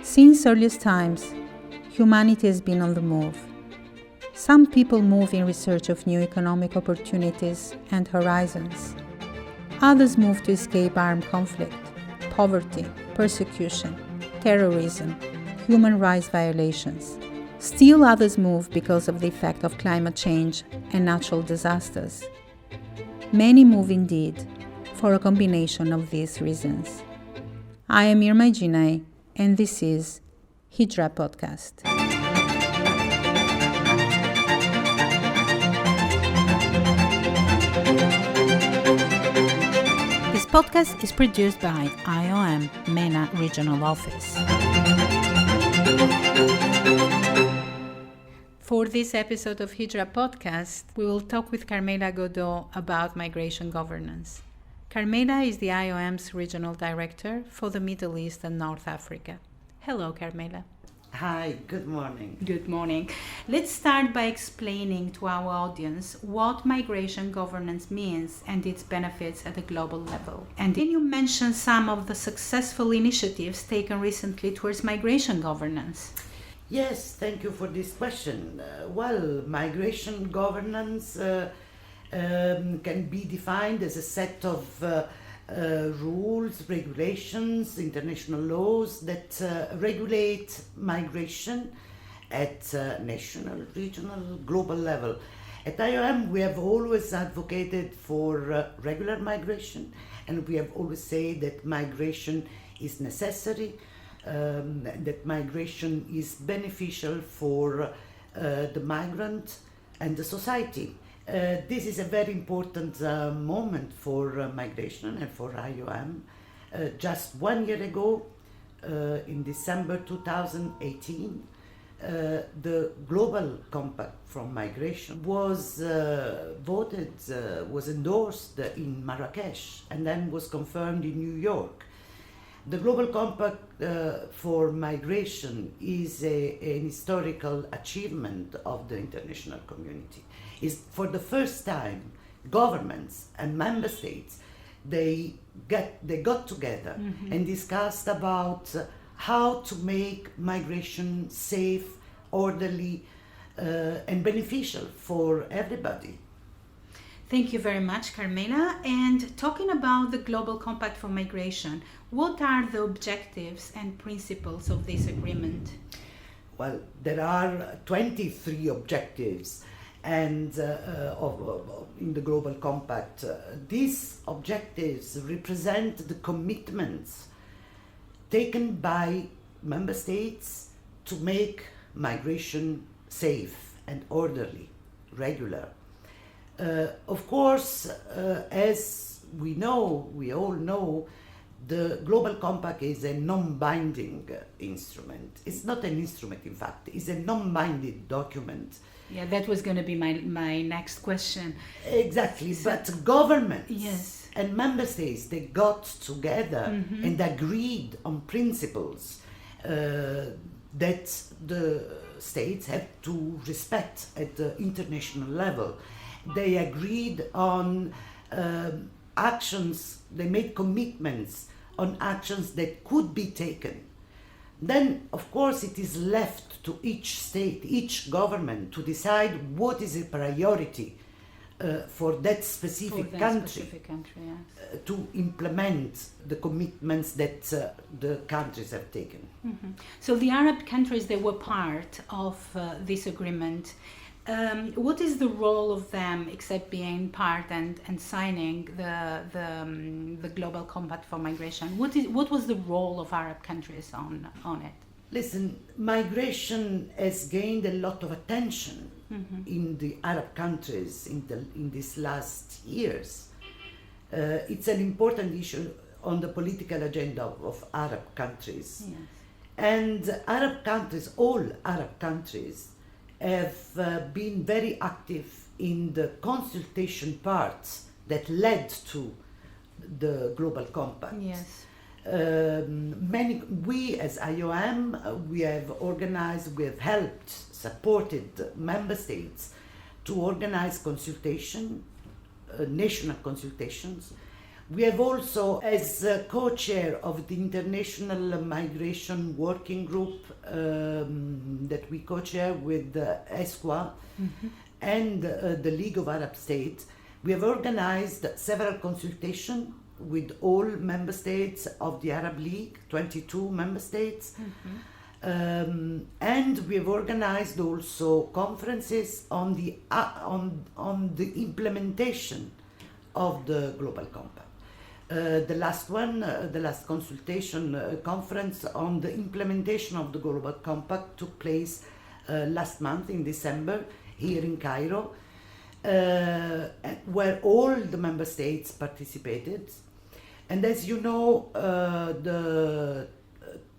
Since earliest times, humanity has been on the move. Some people move in research of new economic opportunities and horizons. Others move to escape armed conflict, poverty, persecution, terrorism, human rights violations. Still others move because of the effect of climate change and natural disasters. Many move indeed for a combination of these reasons. I am Irma Ginei, and this is Hijrah Podcast. This podcast is produced by IOM Regional Office. For this episode of Hijrah Podcast, we will talk with Carmela Godeau about migration governance. Carmela is the IOM's Regional Director for the Middle East and North Africa. Hello, Carmela. Hi, good morning. Good morning. Let's start by explaining to our audience what migration governance means and its benefits at a global level. And can you mention some of the successful initiatives taken recently towards migration governance? Yes, thank you for this question. Migration governance can be defined as a set of rules, regulations, international laws that regulate migration at national, regional, global level. At IOM, we have always advocated for regular migration, and we have always said that migration is necessary, that migration is beneficial for the migrant and the society. This is a very important moment for migration and for IOM. Just 1 year ago, in December 2018, the Global Compact from Migration was voted, was endorsed in Marrakesh, and then was confirmed in New York. The Global Compact for Migration is an historical achievement of the international community. Is for the first time, governments and member states, they got together and discussed about how to make migration safe, orderly, and beneficial for everybody. Thank you very much, Carmela. And talking about the Global Compact for Migration, what are the objectives and principles of this agreement? Well, there are 23 objectives and in the Global Compact. These objectives represent the commitments taken by member states to make migration safe and orderly, regular. Of course, as we all know, the Global Compact is a non-binding instrument. It's not an instrument, in fact. It's a non-binding document. Yeah, that was going to be my next question. Exactly, but governments and member states, they got together and agreed on principles that the states have to respect at the international level. They agreed on actions, they made commitments on actions that could be taken. Then, of course, it is left to each state, each government to decide what is a priority for that specific country, to implement the commitments that the countries have taken. So the Arab countries, they were part of this agreement. What is the role of them, except being part and signing the Global Compact for Migration? What was the role of Arab countries on it? Listen, migration has gained a lot of attention in the Arab countries in these last years. It's an important issue on the political agenda of Arab countries. Yes. And Arab countries, all Arab countries, have been very active in the consultation parts that led to the Global Compact. Yes. We as IOM, we have organized, we have helped, supported member states to organize consultation, national consultations, We have also, as co-chair of the International Migration Working Group that we co-chair with ESQA and the League of Arab States, we have organized several consultations with all member states of the Arab League, 22 member states. And we have organized also conferences on the implementation of the Global Compact. The last consultation conference on the implementation of the Global Compact took place last month in December here in Cairo, where all the member states participated. And as you know, the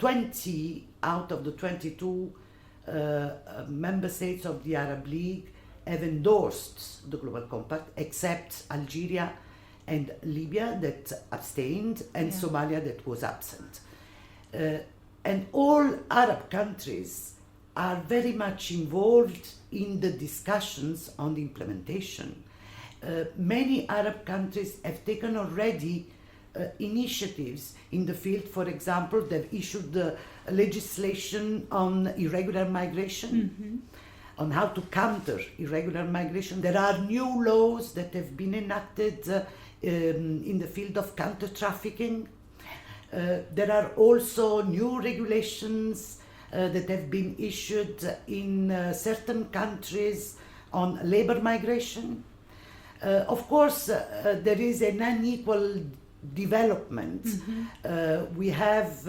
20 out of the 22 member states of the Arab League have endorsed the Global Compact, except Algeria and Libya that abstained, and Somalia that was absent. And all Arab countries are very much involved in the discussions on the implementation. Many Arab countries have taken already initiatives in the field. For example, they've issued the legislation on irregular migration, on how to counter irregular migration. There are new laws that have been enacted in the field of counter trafficking. There are also new regulations that have been issued in certain countries on labor migration. Of course, there is an unequal development. We have,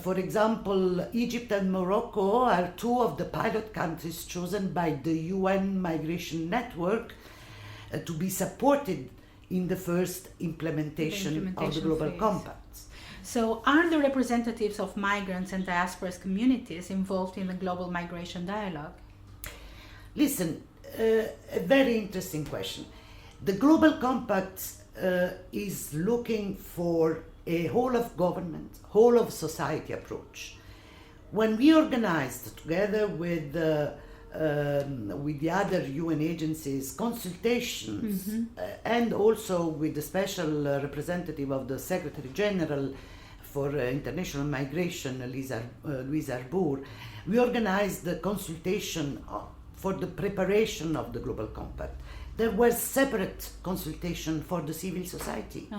for example, Egypt and Morocco are two of the pilot countries chosen by the UN Migration Network to be supported in the first implementation of the Global Compact. So are the representatives of migrants and diasporas communities involved in the global migration dialogue? Listen, a very interesting question. The Global Compact is looking for a whole of government, whole of society approach. When we organized together with the other UN agencies consultations and also with the special representative of the Secretary General for International Migration, Louise Arbour, we organized the consultation for the preparation of the Global Compact. There were separate consultation for the civil society.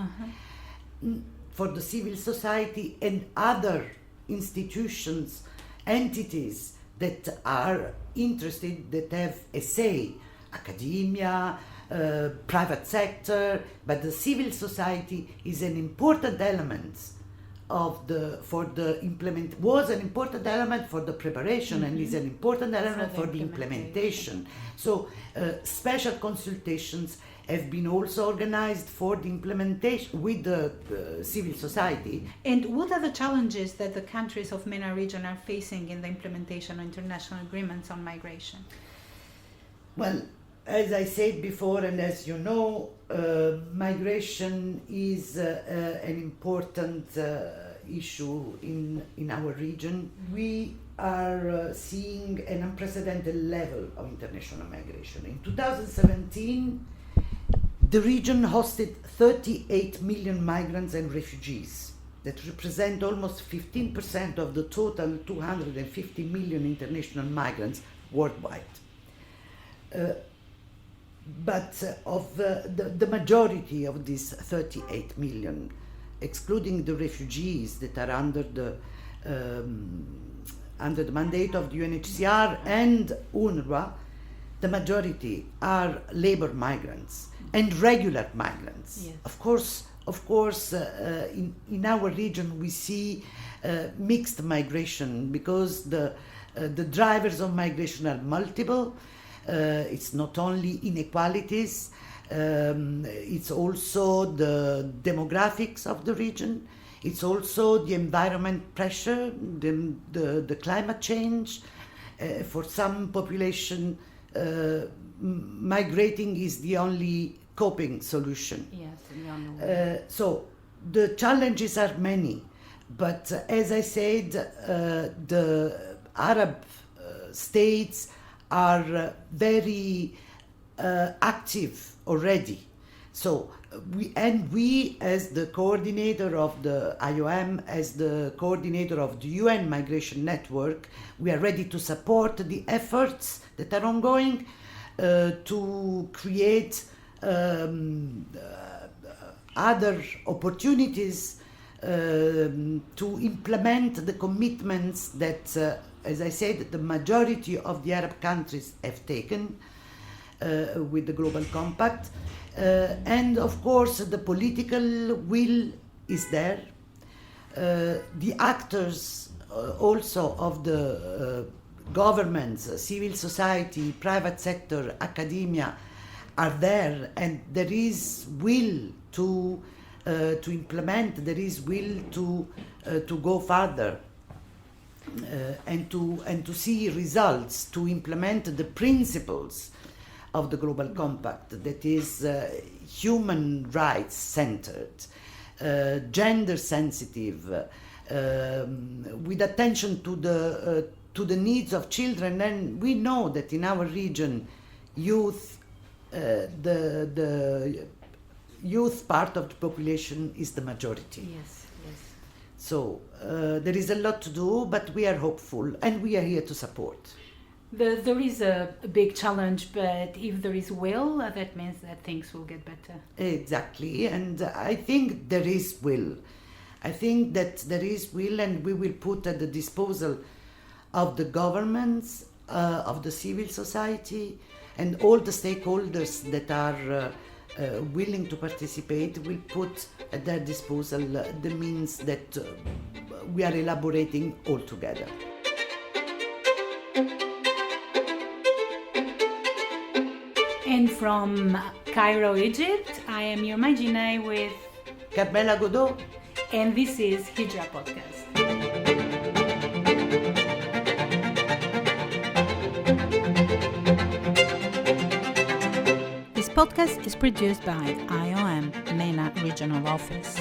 For the civil society and other institutions, entities that are interested, that have a say, academia, private sector, but the civil society is an important element was an important element for the preparation and is an important element for the implementation. So special consultations have been also organized for the implementation with the civil society. And what are the challenges that the countries of MENA region are facing in the implementation of international agreements on migration? Well, as I said before, and as you know, migration is an important issue in our region. We are seeing an unprecedented level of international migration. In 2017, the region hosted 38 million migrants and refugees that represent almost 15% of the total 250 million international migrants worldwide. But of the majority of these 38 million, excluding the refugees that are under the mandate of the UNHCR and UNRWA, the majority are labor migrants and regular migrants. Yes. Of course, in our region we see mixed migration because the drivers of migration are multiple. It's not only inequalities, it's also the demographics of the region, it's also the environment pressure, the climate change. For some population, migrating is the only coping solution. Yes, the only way. So the challenges are many, but as I said, the Arab states are very active already So we as the coordinator of the IOM, as the coordinator of the UN Migration Network, we are ready to support the efforts that are ongoing to create other opportunities to implement the commitments that, as I said, the majority of the Arab countries have taken with the Global Compact. And of course, the political will is there. The actors also of the governments, civil society, private sector, academia are there, and there is will to implement. There is will to go further and to see results, to implement the principles of the Global Compact, that is human rights centered, gender sensitive, with attention to the needs of children. And we know that in our region, youth, the youth part of the population is the majority. Yes. So there is a lot to do, but we are hopeful and we are here to support. There is a big challenge, but if there is will, that means that things will get better. Exactly, and I think there is will. I think that there is will, and we will put at the disposal of the governments, of the civil society, and all the stakeholders that are willing to participate. Will put at their disposal the means that we are elaborating all together. And from Cairo, Egypt, I am your Majinai with Carmela Godeau, and this is Hijrah Podcast. This podcast is produced by IOM Regional Office.